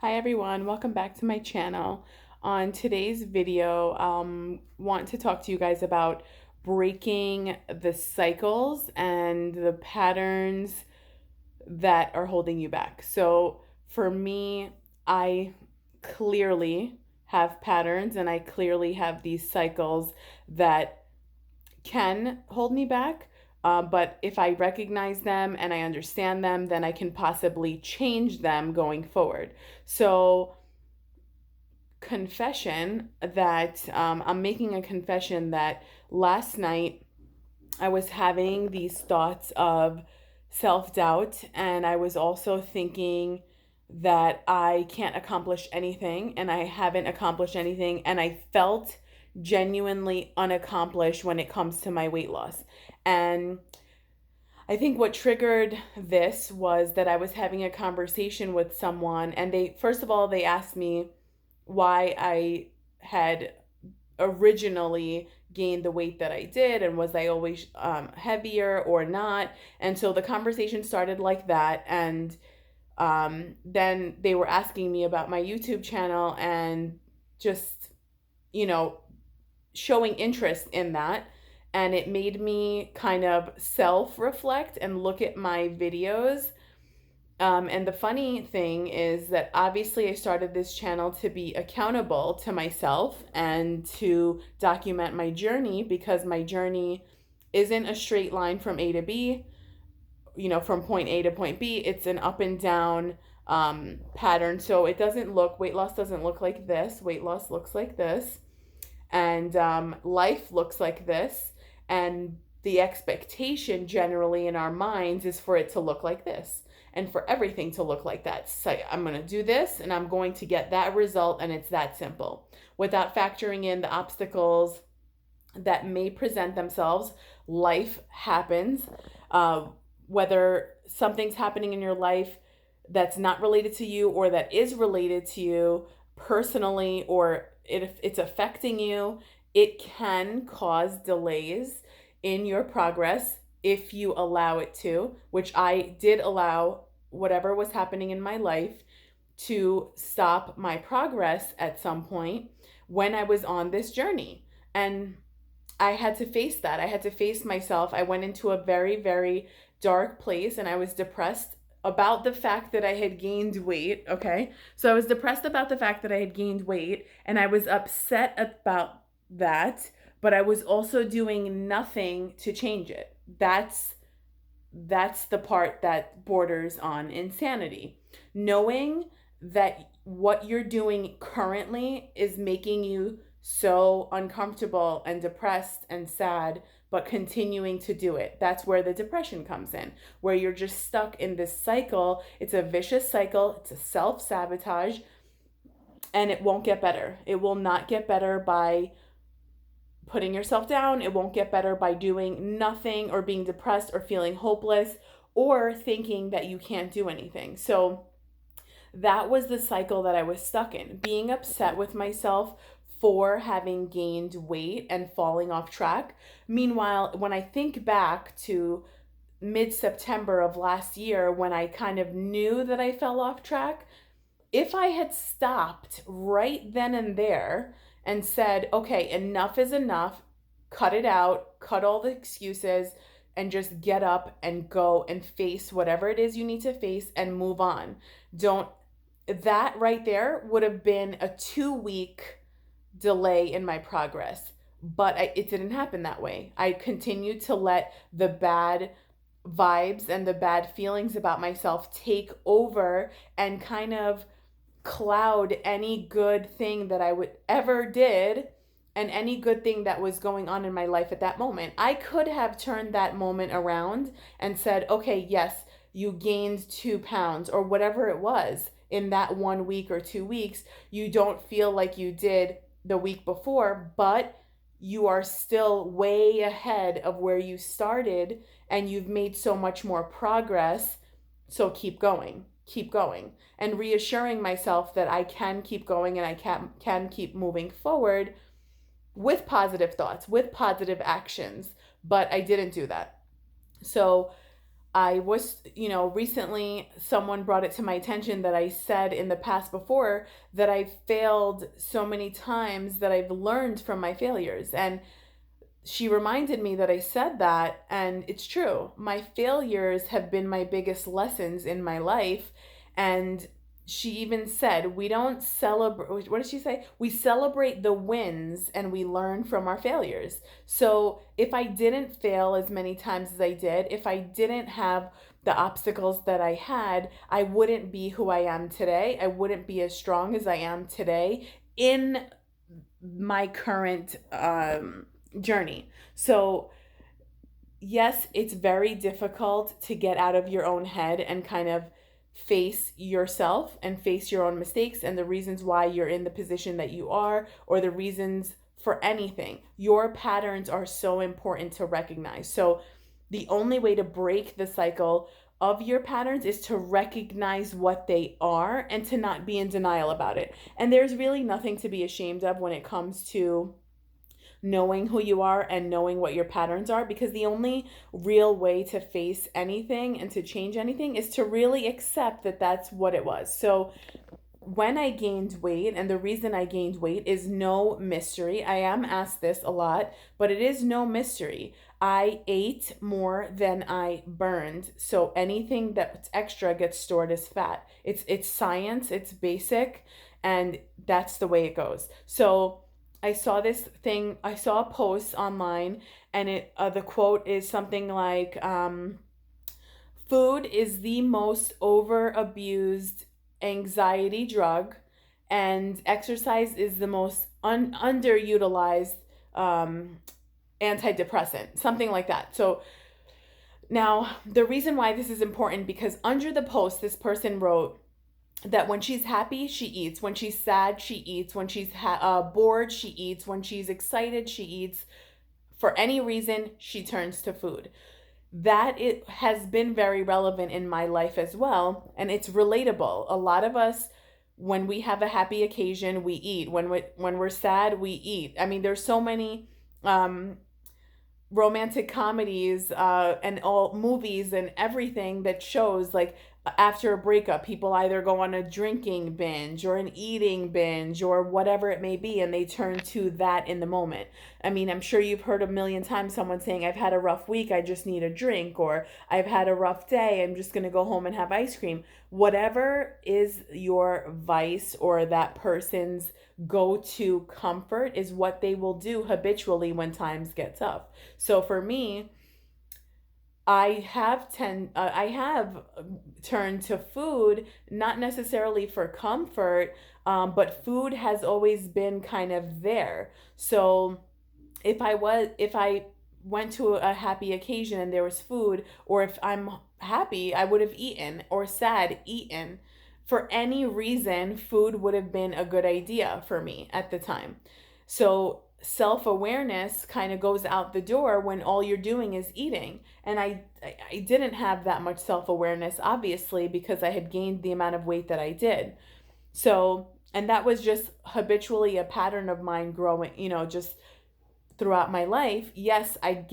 Hi everyone, welcome back to my channel. On today's video, want to talk to you guys about breaking the cycles and the patterns that are holding you back. So for me, I clearly have patterns and I clearly have these cycles that can hold me back. But if I recognize them and I understand them, then I can possibly change them going forward. So, confession that I'm making a confession that last night I was having these thoughts of self doubt, and I was also thinking that I can't accomplish anything and I haven't accomplished anything, and I felt genuinely unaccomplished when it comes to my weight loss. And I think what triggered this was that I was having a conversation with someone, and they, first of all, they asked me why I had originally gained the weight that I did, and was I always heavier or not. And so the conversation started like that. And then they were asking me about my YouTube channel and just, you know, showing interest in that. And it made me kind of self reflect and look at my videos. And the funny thing is that obviously I started this channel to be accountable to myself and to document my journey, because my journey isn't a straight line from A to B, from point A to point B. It's an up and down pattern. So it doesn't look, weight loss doesn't look like this. Weight loss looks like this. And life looks like this. And the expectation generally in our minds is for it to look like this and for everything to look like that. So I'm going to do this and I'm going to get that result, and it's that simple, without factoring in the obstacles that may present themselves. Life happens. Uh, Whether something's happening in your life that's not related to you or that is related to you personally, or if it's affecting you, it can cause delays in your progress if you allow it to, which I did allow whatever was happening in my life to stop my progress at some point when I was on this journey. And I had to face that. I had to face myself. I went into a very, very dark place and I was depressed about the fact that I had gained weight. Okay. So I was depressed about the fact that I had gained weight and I was upset about that, but I was also doing nothing to change it. That's the part that borders on insanity. Knowing that what you're doing currently is making you so uncomfortable and depressed and sad, but continuing to do it. That's where the depression comes in, where you're just stuck in this cycle. It's a vicious cycle, it's a self sabotage, and it won't get better. It will not get better by putting yourself down. It won't get better by doing nothing or being depressed or feeling hopeless or thinking that you can't do anything. So that was the cycle that I was stuck in, being upset with myself for having gained weight and falling off track. Meanwhile, when I think back to mid September of last year, when I kind of knew that I fell off track, if I had stopped right then and there and said, okay, enough is enough, cut it out, cut all the excuses, and just get up and go and face whatever it is you need to face and move on. Don't, that right there would have been a 2 week delay in my progress. But it didn't happen that way. I continued to let the bad vibes and the bad feelings about myself take over and kind of cloud any good thing that I would ever did and any good thing that was going on in my life at that moment. I could have turned that moment around and said, okay, yes, you gained 2 pounds or whatever it was in that 1 week or 2 weeks. You don't feel like you did the week before, but you are still way ahead of where you started and you've made so much more progress. So keep going, keep going. And reassuring myself that I can keep going and I can keep moving forward with positive thoughts, with positive actions. But I didn't do that. So I was, recently someone brought it to my attention that I said in the past before that I failed so many times that I've learned from my failures. And she reminded me that I said that, and it's true. My failures have been my biggest lessons in my life. And she even said, we don't celebrate, what did she say? We celebrate the wins and we learn from our failures. So if I didn't fail as many times as I did, if I didn't have the obstacles that I had, I wouldn't be who I am today. I wouldn't be as strong as I am today in my current journey. So, yes, it's very difficult to get out of your own head and kind of face yourself and face your own mistakes and the reasons why you're in the position that you are, or the reasons for anything. Your patterns are so important to recognize. So, the only way to break the cycle of your patterns is to recognize what they are and to not be in denial about it. And there's really nothing to be ashamed of when it comes to knowing who you are and knowing what your patterns are, because the only real way to face anything and to change anything is to really accept that that's what it was. So when I gained weight, and the reason I gained weight is no mystery. I am asked this a lot, but it is no mystery. I ate more than I burned. So anything that's extra gets stored as fat. It's science, it's basic, and that's the way it goes. So I saw a post online, and the quote is something like, food is the most over abused anxiety drug, and exercise is the most underutilized antidepressant, something like that. So now the reason why this is important, because under the post, this person wrote that when she's happy, she eats. When she's sad, she eats. When she's bored, she eats. When she's excited, she eats. For any reason, she turns to food. That it has been very relevant in my life as well, and it's relatable. A lot of us, when we have a happy occasion, we eat. When we're sad, we eat. I mean, there's so many romantic comedies and all movies and everything that shows, like, after a breakup, people either go on a drinking binge or an eating binge or whatever it may be, and they turn to that in the moment. I mean, I'm sure you've heard a million times someone saying, I've had a rough week, I just need a drink, or I've had a rough day, I'm just going to go home and have ice cream. Whatever is your vice or that person's go-to comfort is what they will do habitually when times get tough. So for me, I have turned to food, not necessarily for comfort, but food has always been kind of there. So if I went to a happy occasion and there was food, or if I'm happy, I would have eaten, or sad, eaten. For any reason, food would have been a good idea for me at the time. So self-awareness kind of goes out the door when all you're doing is eating. And I didn't have that much self-awareness, obviously, because I had gained the amount of weight that I did. So, and that was just habitually a pattern of mine growing, just throughout my life. Yes, I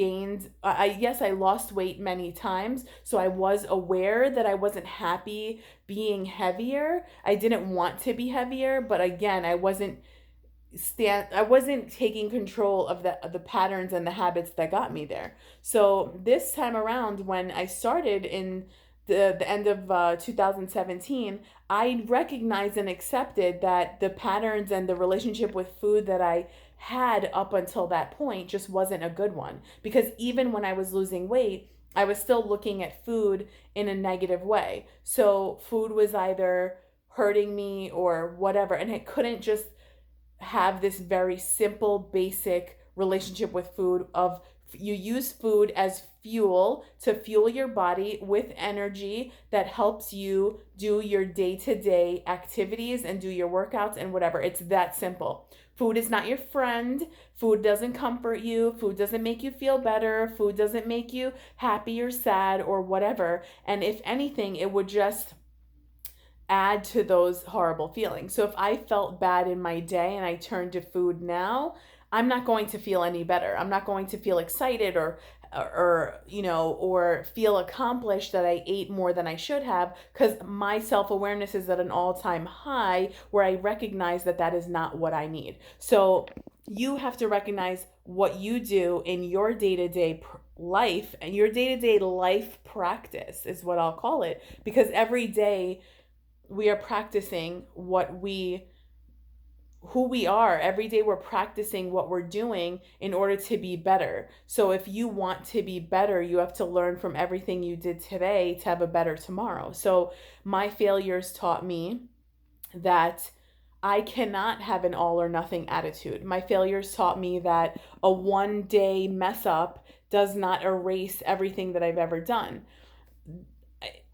lost weight many times. So I was aware that I wasn't happy being heavier. I didn't want to be heavier, but again, I wasn't taking control of the patterns and the habits that got me there. So this time around, when I started in the end of 2017, I recognized and accepted that the patterns and the relationship with food that I had up until that point just wasn't a good one. Because even when I was losing weight, I was still looking at food in a negative way. So food was either hurting me or whatever, and it couldn't just have this very simple, basic relationship with food of you use food as fuel to fuel your body with energy that helps you do your day-to-day activities and do your workouts and whatever. It's that simple. Food is not your friend. Food doesn't comfort you. Food doesn't make you feel better. Food doesn't make you happy or sad or whatever. And if anything, it would just add to those horrible feelings. So if I felt bad in my day and I turned to food now, I'm not going to feel any better. I'm not going to feel excited or or feel accomplished that I ate more than I should have, because my self-awareness is at an all-time high where I recognize that that is not what I need. So you have to recognize what you do in your day-to-day life, and your day-to-day life practice is what I'll call it, because every day we are practicing who we are. Every day we're practicing what we're doing in order to be better. So if you want to be better, you have to learn from everything you did today to have a better tomorrow. So my failures taught me that I cannot have an all or nothing attitude. My failures taught me that a one day mess up does not erase everything that I've ever done.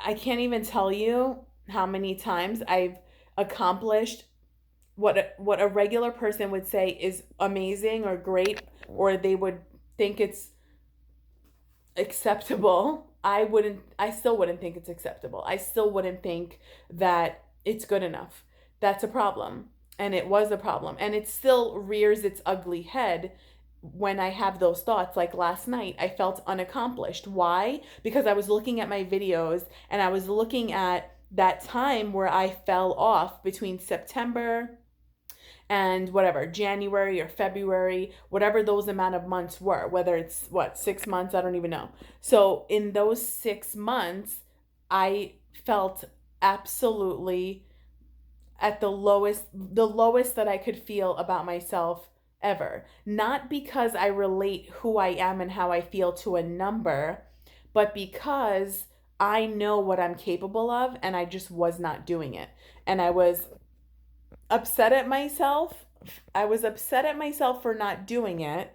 I can't even tell you how many times I've accomplished what a regular person would say is amazing or great, or they would think it's acceptable. I still wouldn't think it's acceptable. I still wouldn't think that it's good enough. That's a problem. And it was a problem. And it still rears its ugly head when I have those thoughts. Like last night, I felt unaccomplished. Why? Because I was looking at my videos and I was looking at that time where I fell off between September and whatever, January or February, whatever those amount of months were, whether it's 6 months, I don't even know. So in those 6 months, I felt absolutely at the lowest that I could feel about myself ever. Not because I relate who I am and how I feel to a number, but because I know what I'm capable of and I just was not doing it. And I was upset at myself. I was upset at myself for not doing it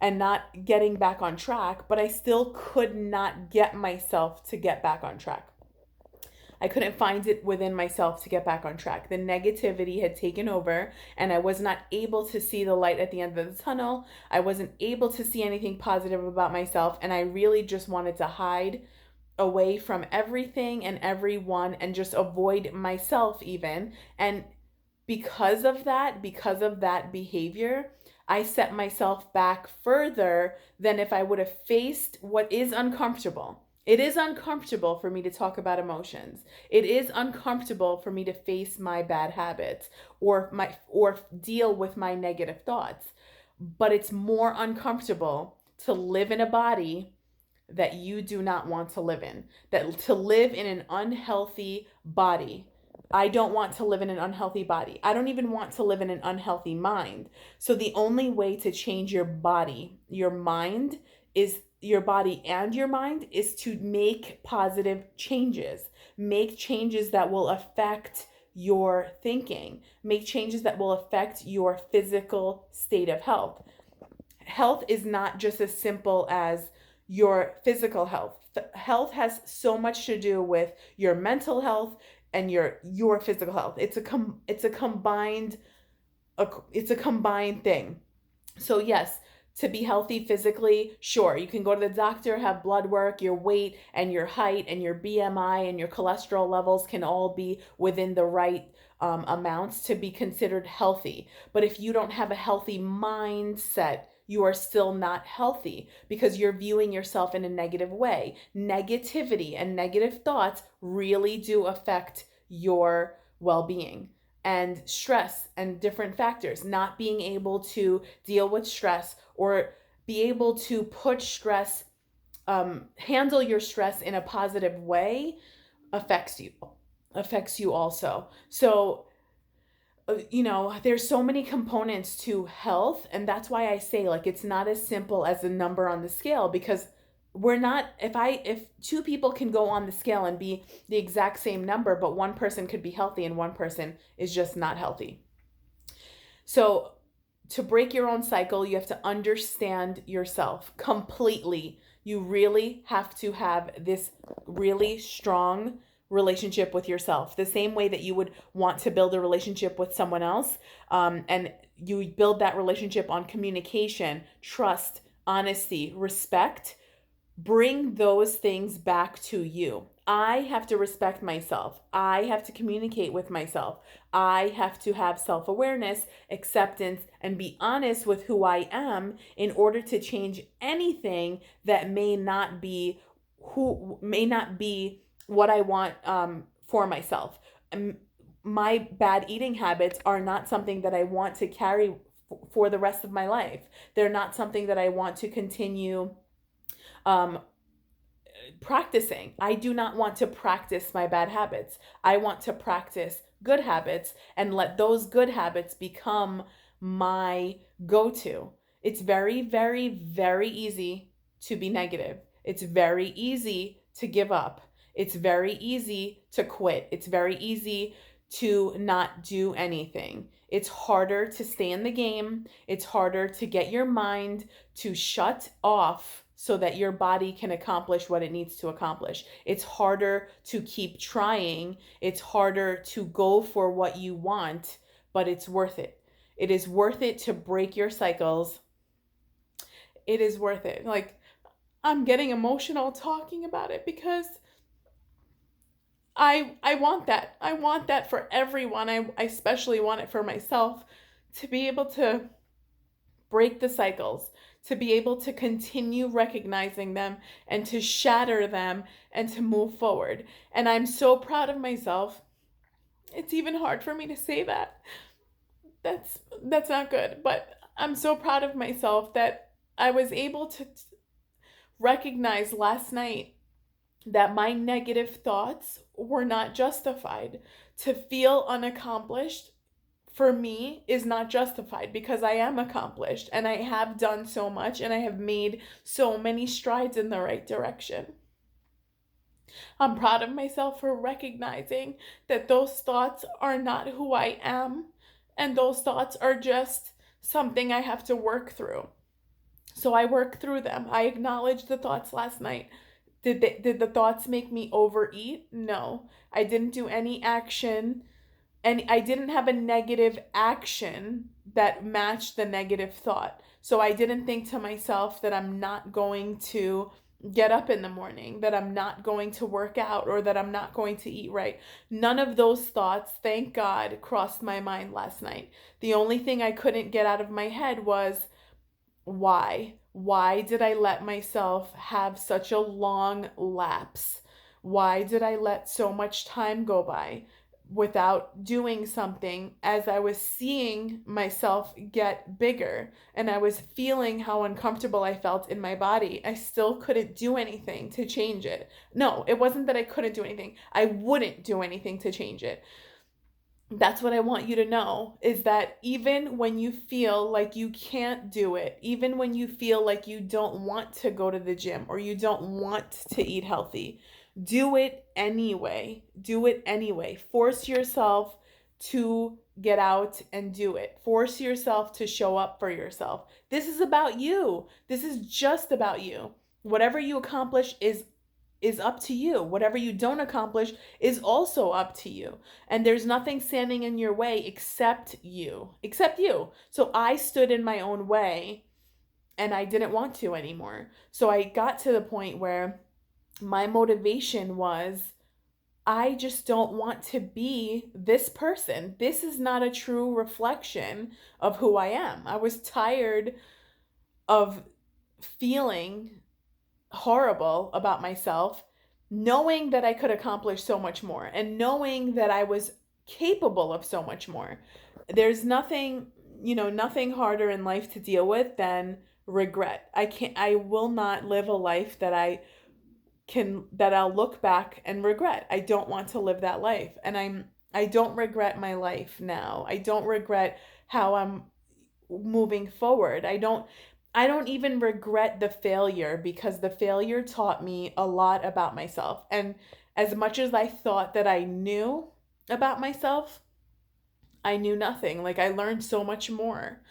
and not getting back on track, but I still could not get myself to get back on track. I couldn't find it within myself to get back on track. The negativity had taken over and I was not able to see the light at the end of the tunnel. I wasn't able to see anything positive about myself, and I really just wanted to hide away from everything and everyone and just avoid myself even. And because of that behavior, I set myself back further than if I would have faced what is uncomfortable. It is uncomfortable for me to talk about emotions. It is uncomfortable for me to face my bad habits or deal with my negative thoughts. But it's more uncomfortable to live in a body that you do not want to live in. That to live in an unhealthy body. I don't want to live in an unhealthy body. I don't even want to live in an unhealthy mind. So the only way to change your body, your mind is your body and your mind is to make positive changes. Make changes that will affect your thinking. Make changes that will affect your physical state of health. Health is not just as simple as your physical health. Health has so much to do with your mental health and your physical health. It's a combined thing. So yes, to be healthy physically, sure, you can go to the doctor, have blood work, your weight and your height and your BMI and your cholesterol levels can all be within the right amounts to be considered healthy. But if you don't have a healthy mindset, you are still not healthy because you're viewing yourself in a negative way. Negativity and negative thoughts really do affect your well-being. And stress and different factors, not being able to deal with stress or be able to put stress, handle your stress in a positive way affects you also. So there's so many components to health, and that's why I say like it's not as simple as a number on the scale, because we're not, if two people can go on the scale and be the exact same number, but one person could be healthy and one person is just not healthy. So to break your own cycle, you have to understand yourself completely. You really have to have this really strong relationship with yourself, the same way that you would want to build a relationship with someone else. And you build that relationship on communication, trust, honesty, respect. Bring those things back to you. I have to respect myself. I have to communicate with myself. I have to have self awareness, acceptance, and be honest with who I am in order to change anything that may not be what I want for myself. My bad eating habits are not something that I want to carry for the rest of my life. They're not something that I want to continue um, practicing. I do not want to practice my bad habits. I want to practice good habits and let those good habits become my go to. It's very, very, very easy to be negative. It's very easy to give up. It's very easy to quit. It's very easy to not do anything. It's harder to stay in the game. It's harder to get your mind to shut off so that your body can accomplish what it needs to accomplish. It's harder to keep trying. It's harder to go for what you want, but it's worth it. It is worth it to break your cycles. It is worth it. Like, I'm getting emotional talking about it because I want that. I want that for everyone. I especially want it for myself to be able to break the cycles, to be able to continue recognizing them and to shatter them and to move forward. And I'm so proud of myself. It's even hard for me to say that. That's not good, but I'm so proud of myself that I was able to recognize last night that my negative thoughts were not justified. To feel unaccomplished for me is not justified because I am accomplished and I have done so much and I have made so many strides in the right direction. I'm proud of myself for recognizing that those thoughts are not who I am and those thoughts are just something I have to work through. So I work through them. I acknowledged the thoughts last night. Did the thoughts make me overeat? No. I didn't do any action and I didn't have a negative action that matched the negative thought. So I didn't think to myself that I'm not going to get up in the morning, that I'm not going to work out, or that I'm not going to eat right. None of those thoughts, thank God, crossed my mind last night. The only thing I couldn't get out of my head was, why? Why did I let myself have such a long lapse? Why did I let so much time go by without doing something as I was seeing myself get bigger and I was feeling how uncomfortable I felt in my body? I still couldn't do anything to change it. No, it wasn't that I couldn't do anything. I wouldn't do anything to change it. That's what I want you to know, is that even when you feel like you can't do it, even when you feel like you don't want to go to the gym or you don't want to eat healthy, do it anyway. Do it anyway. Force yourself to get out and do it. Force yourself to show up for yourself. This is about you. This is just about you. Whatever you accomplish is up to you. Whatever you don't accomplish is also up to you. And there's nothing standing in your way except you. Except you. So I stood in my own way and I didn't want to anymore. So I got to the point where my motivation was, I just don't want to be this person. This is not a true reflection of who I am. I was tired of feeling horrible about myself, knowing that I could accomplish so much more and knowing that I was capable of so much more. There's nothing, nothing harder in life to deal with than regret. I will not live a life that I'll look back and regret. I don't want to live that life. And I don't regret my life now. I don't regret how I'm moving forward. I don't even regret the failure because the failure taught me a lot about myself. And as much as I thought that I knew about myself, I knew nothing. Like, I learned so much more.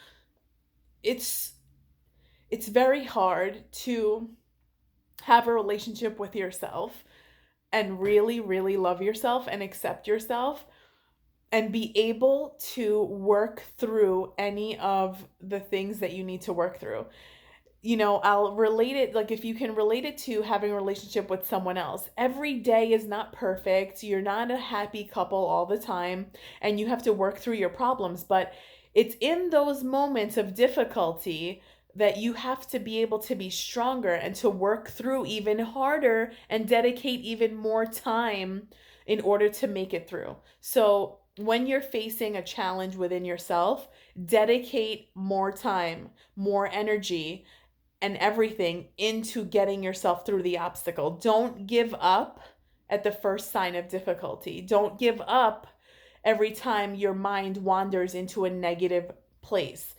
It's very hard to have a relationship with yourself and really, really love yourself and accept yourself and be able to work through any of the things that you need to work through. I'll relate it, like if you can relate it to having a relationship with someone else. Every day is not perfect. You're not a happy couple all the time, and you have to work through your problems. But it's in those moments of difficulty that you have to be able to be stronger and to work through even harder and dedicate even more time in order to make it through. So when you're facing a challenge within yourself, dedicate more time, more energy, and everything into getting yourself through the obstacle. Don't give up at the first sign of difficulty. Don't give up every time your mind wanders into a negative place.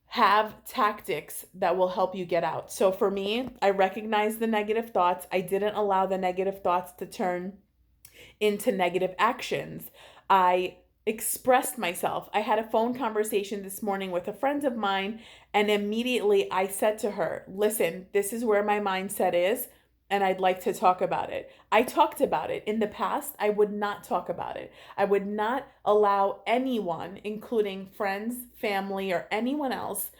Have tactics that will help you get out. So for me, I recognize the negative thoughts. I didn't allow the negative thoughts to turn into negative actions. I expressed myself. I had a phone conversation this morning with a friend of mine, and immediately I said to her, listen, this is where my mindset is, and I'd like to talk about it. I talked about it. In the past, I would not talk about it. I would not allow anyone, including friends, family, or anyone else,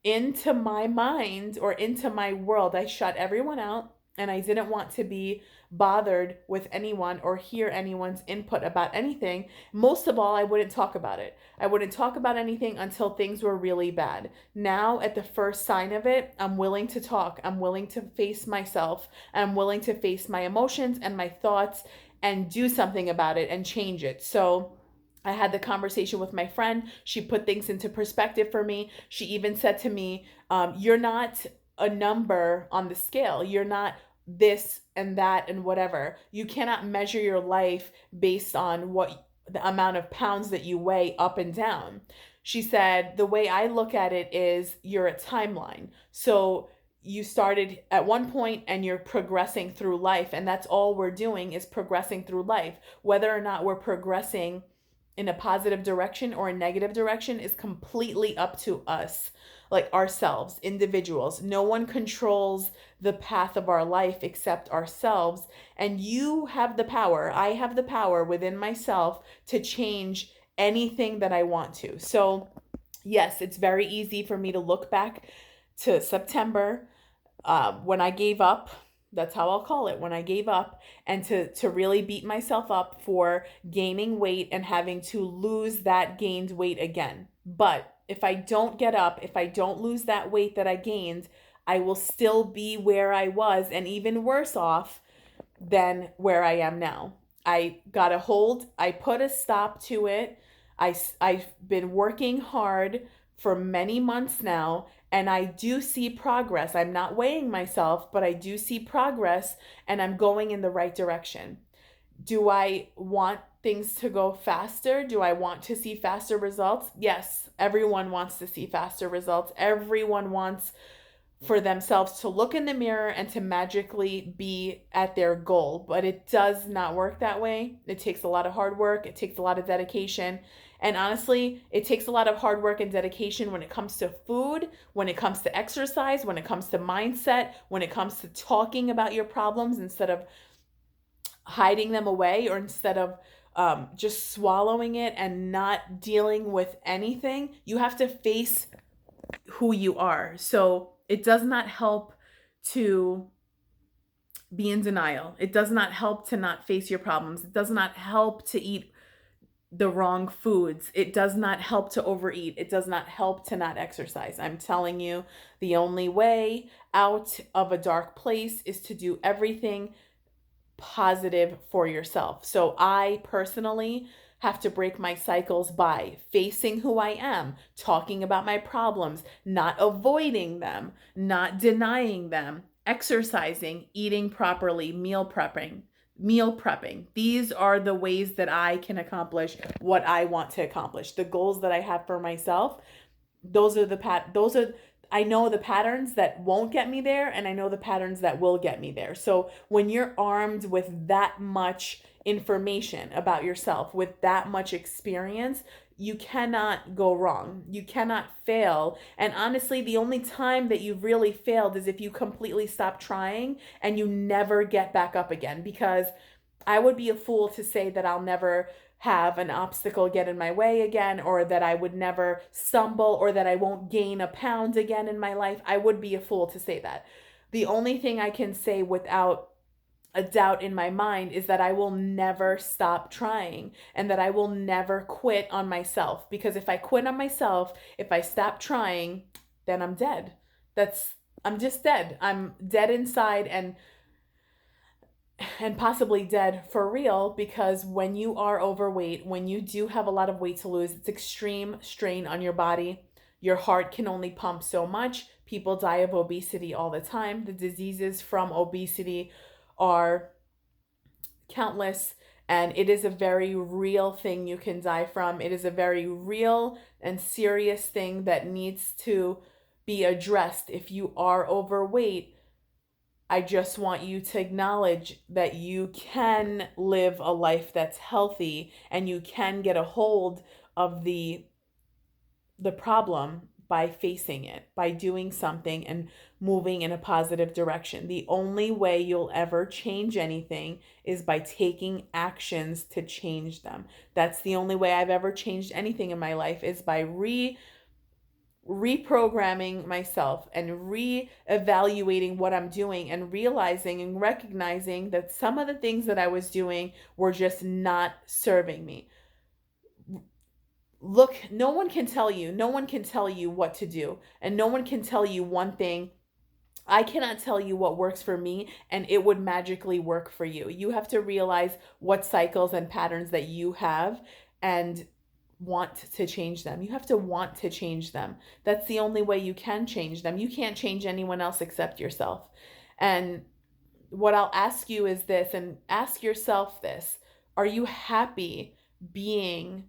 into my mind or into my world. I shut everyone out, and I didn't want to be bothered with anyone or hear anyone's input about anything. Most of all, I wouldn't talk about it. I wouldn't talk about anything until things were really bad. Now, at the first sign of it, I'm willing to talk. I'm willing to face myself. I'm willing to face my emotions and my thoughts and do something about it and change it. So I had the conversation with my friend. She put things into perspective for me. She even said to me, you're not a number on the scale. You're not this and that and whatever. You cannot measure your life based on what the amount of pounds that you weigh up and down. She said, the way I look at it is you're a timeline. So you started at one point and you're progressing through life, and that's all we're doing is progressing through life. Whether or not we're progressing in a positive direction or a negative direction is completely up to us, like ourselves, individuals. No one controls the path of our life except ourselves. And you have the power, I have the power within myself to change anything that I want to. So, yes, it's very easy for me to look back to September when I gave up. That's how I'll call it, when I gave up, and to really beat myself up for gaining weight and having to lose that gained weight again. But if I don't get up, if I don't lose that weight that I gained, I will still be where I was and even worse off than where I am now. I got a hold, I put a stop to it. I've been working hard for many months now, and I do see progress. I'm not weighing myself, but I do see progress, and I'm going in the right direction. Do I want things to go faster? Do I want to see faster results? Yes, everyone wants to see faster results. Everyone wants for themselves to look in the mirror and to magically be at their goal, but it does not work that way. It takes a lot of hard work, it takes a lot of dedication. And honestly, it takes a lot of hard work and dedication when it comes to food, when it comes to exercise, when it comes to mindset, when it comes to talking about your problems instead of hiding them away, or instead of just swallowing it and not dealing with anything. You have to face who you are. So it does not help to be in denial. It does not help to not face your problems. It does not help to eat the wrong foods. It does not help to overeat. It does not help to not exercise. I'm telling you, the only way out of a dark place is to do everything positive for yourself. So I personally have to break my cycles by facing who I am, talking about my problems, not avoiding them, not denying them, exercising, eating properly, meal prepping. These are the ways that I can accomplish what I want to accomplish. The goals that I have for myself, I know the patterns that won't get me there, and I know the patterns that will get me there. So when you're armed with that much information about yourself, with that much experience, you cannot go wrong. You cannot fail. And honestly, the only time that you've really failed is if you completely stop trying and you never get back up again. Because I would be a fool to say that I'll never have an obstacle get in my way again, or that I would never stumble, or that I won't gain a pound again in my life. I would be a fool to say that. The only thing I can say without a doubt in my mind is that I will never stop trying, and that I will never quit on myself. Because if I quit on myself, if I stop trying, then I'm dead. I'm just dead. I'm dead inside, and possibly dead for real, because when you are overweight, when you do have a lot of weight to lose, it's extreme strain on your body. Your heart can only pump so much. People die of obesity all the time. The diseases from obesity are countless, and it is a very real thing you can die from. It is a very real and serious thing that needs to be addressed. If you are overweight, I just want you to acknowledge that you can live a life that's healthy, and you can get a hold of the problem by facing it, by doing something and moving in a positive direction. The only way you'll ever change anything is by taking actions to change them. That's the only way I've ever changed anything in my life, is by reprogramming myself and re-evaluating what I'm doing, and realizing and recognizing that some of the things that I was doing were just not serving me. Look, no one can tell you what to do, and no one can tell you one thing. I cannot tell you what works for me and it would magically work for you. You have to realize what cycles and patterns that you have and want to change them. You have to want to change them. That's the only way you can change them. You can't change anyone else except yourself. And what I'll ask you is this, and ask yourself this: are you happy being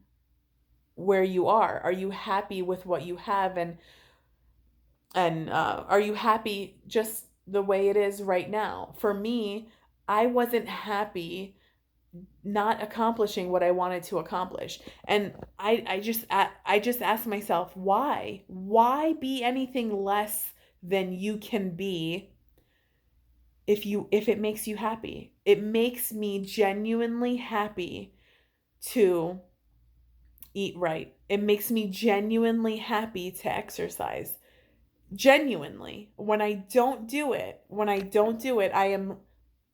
where you are? Are you happy with what you have? And are you happy just the way it is right now? For me, I wasn't happy not accomplishing what I wanted to accomplish. And I just asked myself, why? Why be anything less than you can be if it makes you happy? It makes me genuinely happy to eat right. It makes me genuinely happy to exercise. Genuinely. When I don't do it, I am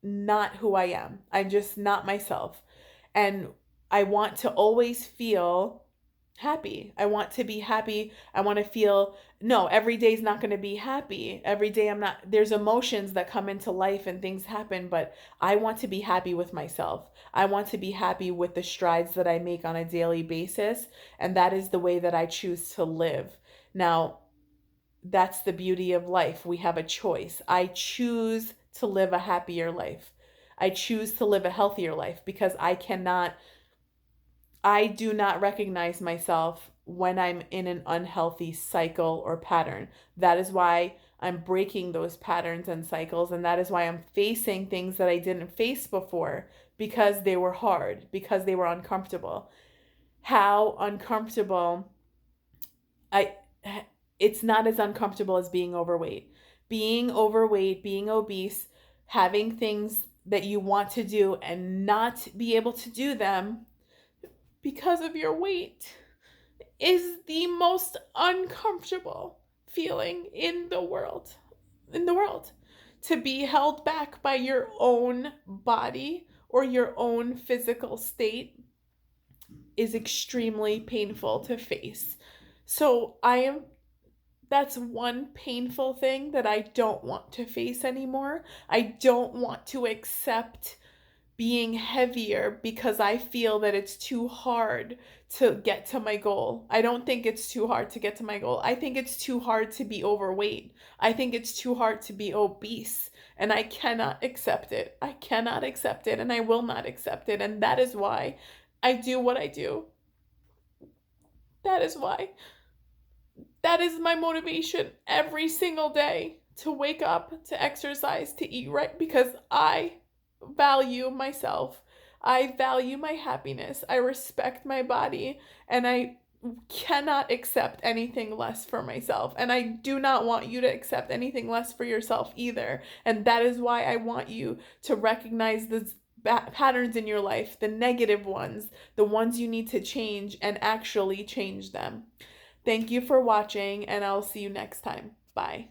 not who I am. I'm just not myself. And I want to always feel happy. I want to be happy. I want to feel, no, every day is not going to be happy. Every day I'm not, there's emotions that come into life and things happen, but I want to be happy with myself. I want to be happy with the strides that I make on a daily basis. And that is the way that I choose to live. Now, that's the beauty of life. We have a choice. I choose to live a happier life. I choose to live a healthier life, because I do not recognize myself when I'm in an unhealthy cycle or pattern. That is why I'm breaking those patterns and cycles, and that is why I'm facing things that I didn't face before, because they were hard, because they were uncomfortable. How uncomfortable it's not as uncomfortable as being overweight. Being overweight, being obese, having things that you want to do and not be able to do them because of your weight is the most uncomfortable feeling in the world. To be held back by your own body or your own physical state is extremely painful to face. So that's one painful thing that I don't want to face anymore. I don't want to accept being heavier because I feel that it's too hard to get to my goal. I don't think it's too hard to get to my goal. I think it's too hard to be overweight. I think it's too hard to be obese. And I cannot accept it. I cannot accept it, and I will not accept it. And that is why I do what I do. That is why. That is my motivation every single day, to wake up, to exercise, to eat right, because I value myself. I value my happiness. I respect my body, and I cannot accept anything less for myself. And I do not want you to accept anything less for yourself either. And that is why I want you to recognize patterns in your life, the negative ones, the ones you need to change and actually change them. Thank you for watching, and I'll see you next time. Bye.